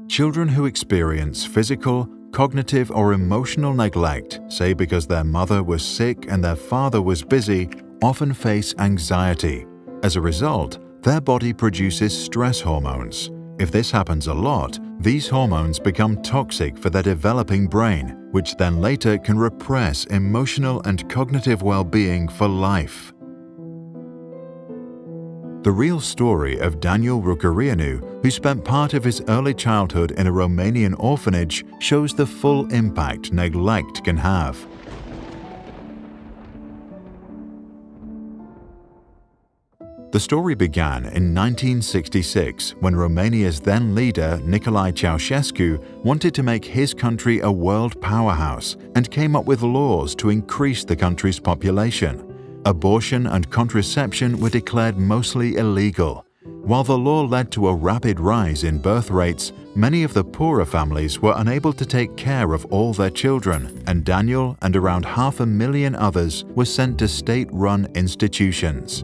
Children who experience physical, cognitive, or emotional neglect, say because their mother was sick and their father was busy, often face anxiety. As a result, their body produces stress hormones. If this happens a lot, these hormones become toxic for their developing brain, which then later can repress emotional and cognitive well-being for life. The real story of Daniel Rucărianu, who spent part of his early childhood in a Romanian orphanage, shows the full impact neglect can have. The story began in 1966 when Romania's then leader Nicolae Ceausescu wanted to make his country a world powerhouse and came up with laws to increase the country's population. Abortion and contraception were declared mostly illegal. While the law led to a rapid rise in birth rates, many of the poorer families were unable to take care of all their children, and Daniel and around 500,000 others were sent to state-run institutions.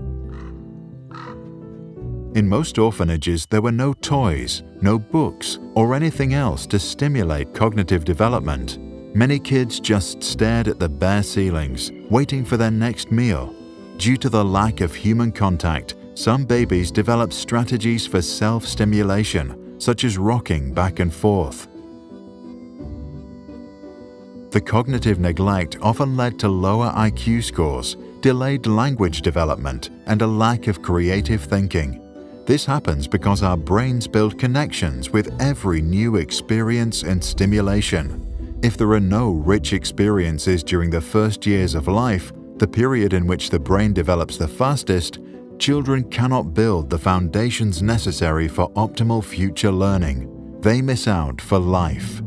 In most orphanages, there were no toys, no books, or anything else to stimulate cognitive development. Many kids just stared at the bare ceilings, waiting for their next meal. Due to the lack of human contact, some babies developed strategies for self-stimulation, such as rocking back and forth. The cognitive neglect often led to lower IQ scores, delayed language development, and a lack of creative thinking. This happens because our brains build connections with every new experience and stimulation. If there are no rich experiences during the first years of life, the period in which the brain develops the fastest, children cannot build the foundations necessary for optimal future learning. They miss out for life.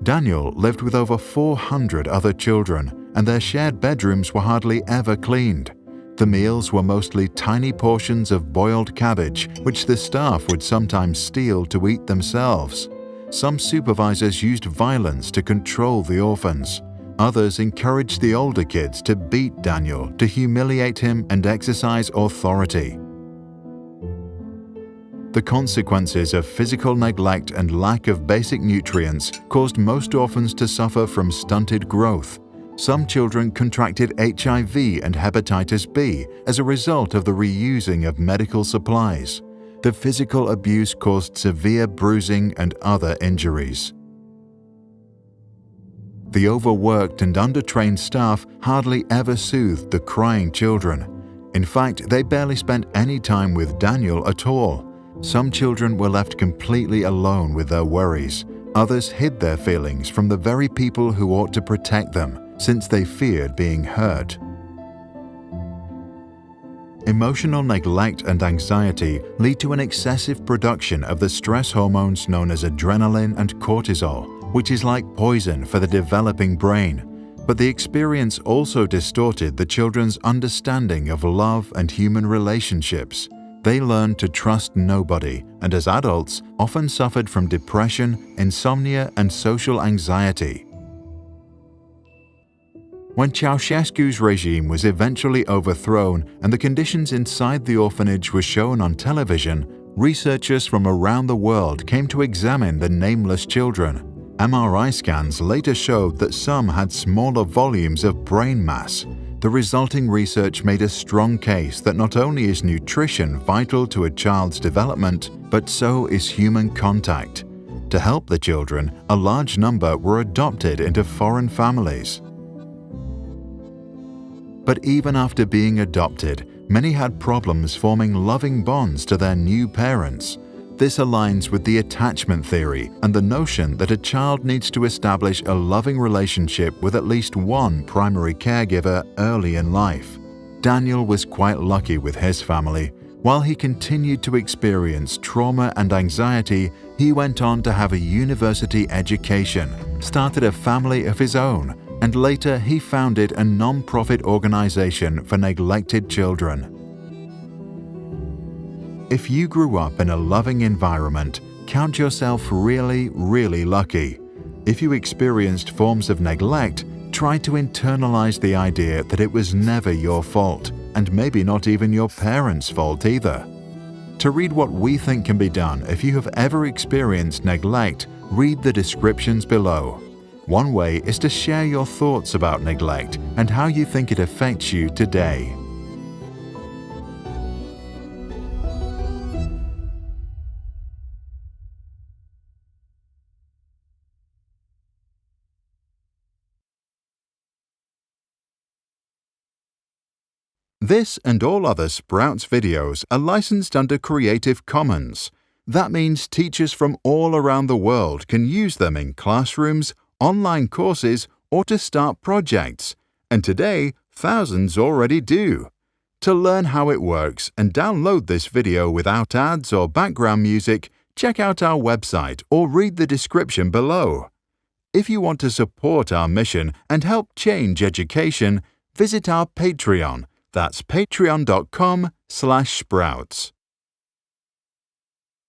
Daniel lived with over 400 other children, and their shared bedrooms were hardly ever cleaned. The meals were mostly tiny portions of boiled cabbage, which the staff would sometimes steal to eat themselves. Some supervisors used violence to control the orphans. Others encouraged the older kids to beat Daniel, to humiliate him and exercise authority. The consequences of physical neglect and lack of basic nutrients caused most orphans to suffer from stunted growth. Some children contracted HIV and hepatitis B as a result of the reusing of medical supplies. The physical abuse caused severe bruising and other injuries. The overworked and undertrained staff hardly ever soothed the crying children. In fact, they barely spent any time with Daniel at all. Some children were left completely alone with their worries. Others hid their feelings from the very people who ought to protect them, since they feared being hurt. Emotional neglect and anxiety lead to an excessive production of the stress hormones known as adrenaline and cortisol, which is like poison for the developing brain. But the experience also distorted the children's understanding of love and human relationships. They learned to trust nobody, and as adults often suffered from depression, insomnia, and social anxiety. When Ceausescu's regime was eventually overthrown and the conditions inside the orphanage were shown on television, researchers from around the world came to examine the nameless children. MRI scans later showed that some had smaller volumes of brain mass. The resulting research made a strong case that not only is nutrition vital to a child's development, but so is human contact. To help the children, a large number were adopted into foreign families. But even after being adopted, many had problems forming loving bonds to their new parents. This aligns with the attachment theory and the notion that a child needs to establish a loving relationship with at least one primary caregiver early in life. Daniel was quite lucky with his family. While he continued to experience trauma and anxiety, he went on to have a university education, started a family of his own, and later he founded a non-profit organization for neglected children. If you grew up in a loving environment, count yourself really, really lucky. If you experienced forms of neglect, try to internalize the idea that it was never your fault, and maybe not even your parents' fault either. To read what we think can be done if you have ever experienced neglect, read the descriptions below. One way is to share your thoughts about neglect and how you think it affects you today. This and all other Sprouts videos are licensed under Creative Commons. That means teachers from all around the world can use them in classrooms, online courses, or to start projects. And today, thousands already do. To learn how it works and download this video without ads or background music, check out our website or read the description below. If you want to support our mission and help change education, visit our Patreon. That's patreon.com/sprouts.